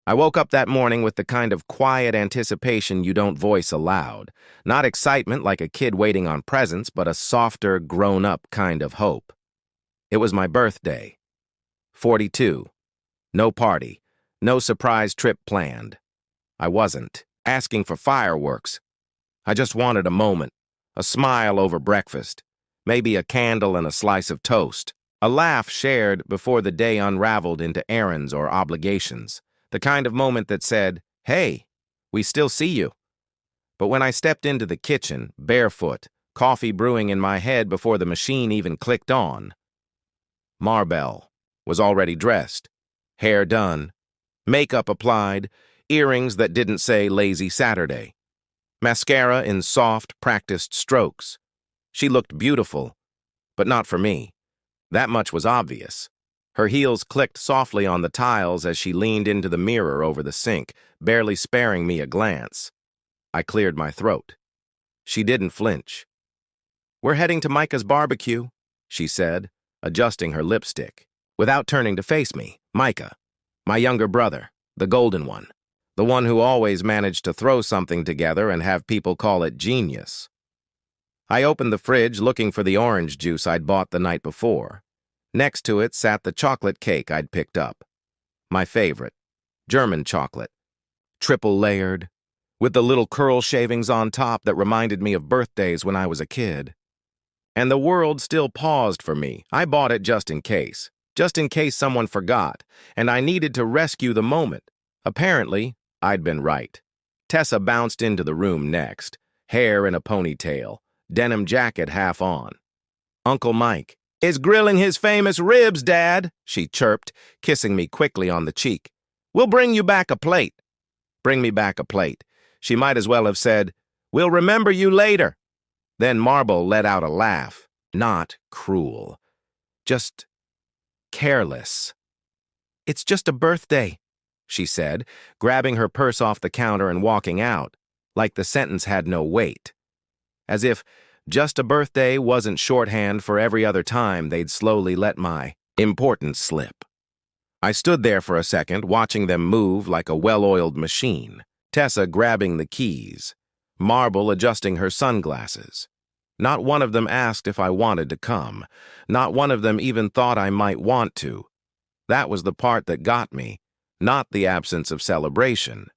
I woke up that morning with the kind of quiet anticipation you don't voice aloud. Not excitement like a kid waiting on presents, but a softer, grown-up kind of hope. It was my birthday. 42. No party. No surprise trip planned. I wasn't asking for fireworks. I just wanted a moment. A smile over breakfast. Maybe a candle and a slice of toast. A laugh shared before the day unraveled into errands or obligations. The kind of moment that said, "Hey, we still see you." But when I stepped into the kitchen, barefoot, coffee brewing in my head before the machine even clicked on, Marbell was already dressed, hair done, makeup applied, earrings that didn't say Lazy Saturday, mascara in soft, practiced strokes. She looked beautiful, but not for me. That much was obvious. Her heels clicked softly on the tiles as she leaned into the mirror over the sink, barely sparing me a glance. I cleared my throat. She didn't flinch. "We're heading to Micah's barbecue," she said, adjusting her lipstick. Without turning to face me, Micah, my younger brother, the golden one, the one who always managed to throw something together and have people call it genius. I opened the fridge looking for the orange juice I'd bought the night before. Next to it sat the chocolate cake I'd picked up. My favorite, German chocolate, triple layered, with the little curl shavings on top that reminded me of birthdays when I was a kid. And the world still paused for me. I bought it just in case someone forgot, and I needed to rescue the moment. Apparently, I'd been right. Tessa bounced into the room next, hair in a ponytail, denim jacket half on. "Uncle Mike is grilling his famous ribs, Dad," she chirped, kissing me quickly on the cheek. "We'll bring you back a plate." Bring me back a plate. She might as well have said, "We'll remember you later." Then Marble let out a laugh, not cruel, just careless. "It's just a birthday," she said, grabbing her purse off the counter and walking out, like the sentence had no weight. As if just a birthday wasn't shorthand for every other time they'd slowly let my importance slip. I stood there for a second, watching them move like a well-oiled machine. Tessa grabbing the keys, Marble adjusting her sunglasses. Not one of them asked if I wanted to come. Not one of them even thought I might want to. That was the part that got me, not the absence of celebration,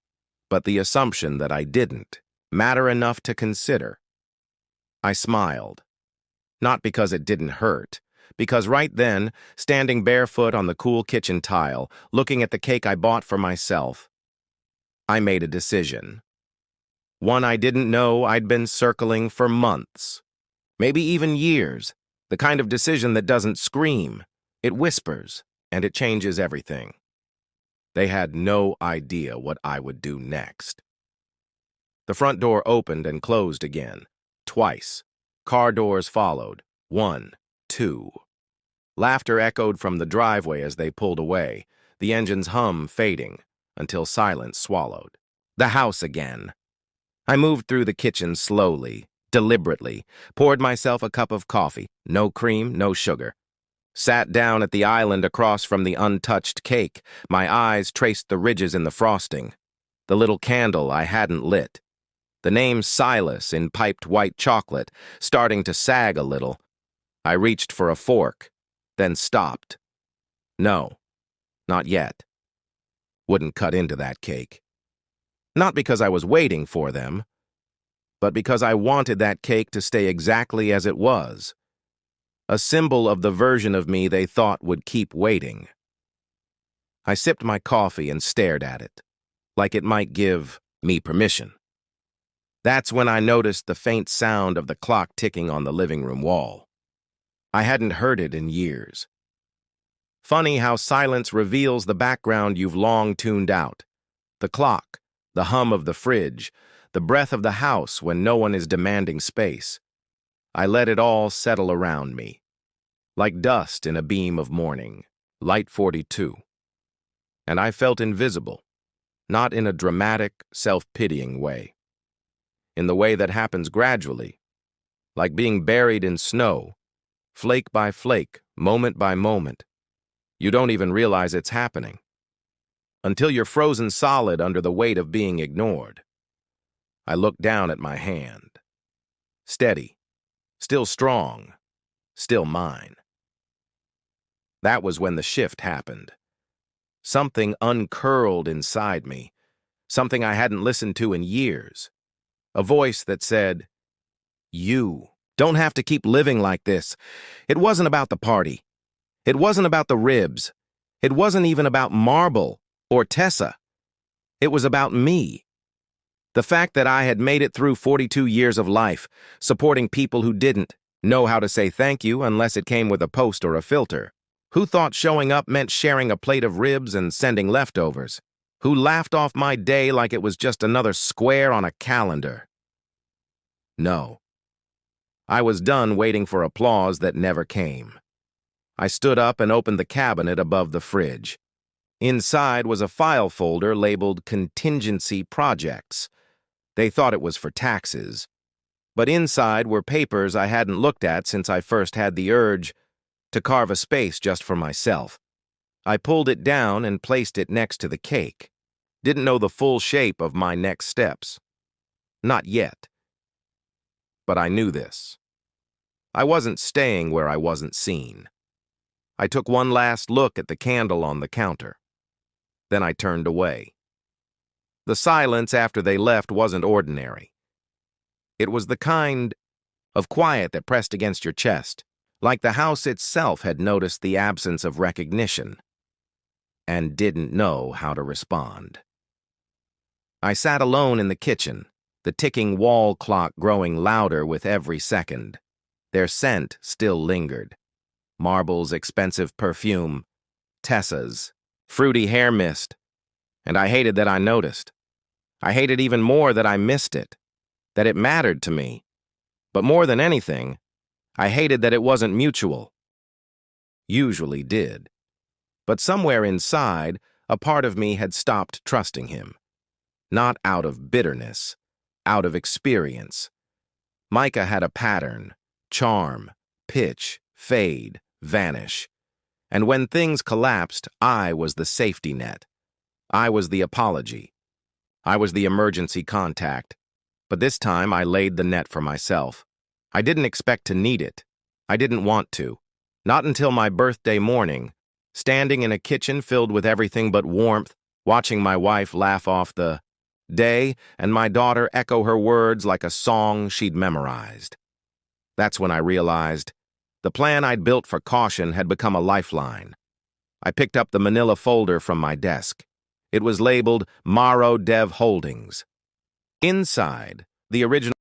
but the assumption that I didn't matter enough to consider. I smiled. Not because it didn't hurt, because right then, standing barefoot on the cool kitchen tile, looking at the cake I bought for myself, I made a decision. One I didn't know I'd been circling for months, maybe even years, the kind of decision that doesn't scream, it whispers, and it changes everything. They had no idea what I would do next. The front door opened and closed again. Twice. Car doors followed. 1, 2. Laughter echoed from the driveway as they pulled away, the engine's hum fading, until silence swallowed. The house again. I moved through the kitchen slowly, deliberately, poured myself a cup of coffee, no cream, no sugar. Sat down at the island across from the untouched cake. My eyes traced the ridges in the frosting. The little candle I hadn't lit. The name Silas in piped white chocolate, starting to sag a little. I reached for a fork, then stopped. No, not yet. Wouldn't cut into that cake. Not because I was waiting for them, but because I wanted that cake to stay exactly as it was. A symbol of the version of me they thought would keep waiting. I sipped my coffee and stared at it, like it might give me permission. That's when I noticed the faint sound of the clock ticking on the living room wall. I hadn't heard it in years. Funny how silence reveals the background you've long tuned out. The clock, the hum of the fridge, the breath of the house when no one is demanding space. I let it all settle around me, like dust in a beam of morning, light 42. And I felt invisible, not in a dramatic, self-pitying way. In the way that happens gradually, like being buried in snow, flake by flake, moment by moment. You don't even realize it's happening. until you're frozen solid under the weight of being ignored. I looked down at my hand. Steady, still strong, still mine. That was when the shift happened. Something uncurled inside me, something I hadn't listened to in years. A voice that said, "You don't have to keep living like this." It wasn't about the party. It wasn't about the ribs. It wasn't even about Marble or Tessa. It was about me. The fact that I had made it through 42 years of life, supporting people who didn't know how to say thank you unless it came with a post or a filter. Who thought showing up meant sharing a plate of ribs and sending leftovers? Who laughed off my day like it was just another square on a calendar? No. I was done waiting for applause that never came. I stood up and opened the cabinet above the fridge. Inside was a file folder labeled Contingency Projects. They thought it was for taxes. But inside were papers I hadn't looked at since I first had the urge to carve a space just for myself. I pulled it down and placed it next to the cake. Didn't know the full shape of my next steps. Not yet. But I knew this. I wasn't staying where I wasn't seen. I took one last look at the candle on the counter. Then I turned away. The silence after they left wasn't ordinary. It was the kind of quiet that pressed against your chest, like the house itself had noticed the absence of recognition and didn't know how to respond. I sat alone in the kitchen, the ticking wall clock growing louder with every second. Their scent still lingered. Marble's expensive perfume, Tessa's fruity hair mist, and I hated that I noticed. I hated even more that I missed it, that it mattered to me. But more than anything, I hated that it wasn't mutual. Usually did. But somewhere inside, a part of me had stopped trusting him. Not out of bitterness, out of experience. Micah had a pattern, charm, pitch, fade, vanish. And when things collapsed, I was the safety net. I was the apology. I was the emergency contact. But this time I laid the net for myself. I didn't expect to need it. I didn't want to. Not until my birthday morning, standing in a kitchen filled with everything but warmth, watching my wife laugh off the day and my daughter echo her words like a song she'd memorized. That's when I realized the plan I'd built for caution had become a lifeline. I picked up the manila folder from my desk. It was labeled Morrow Dev Holdings. Inside, the original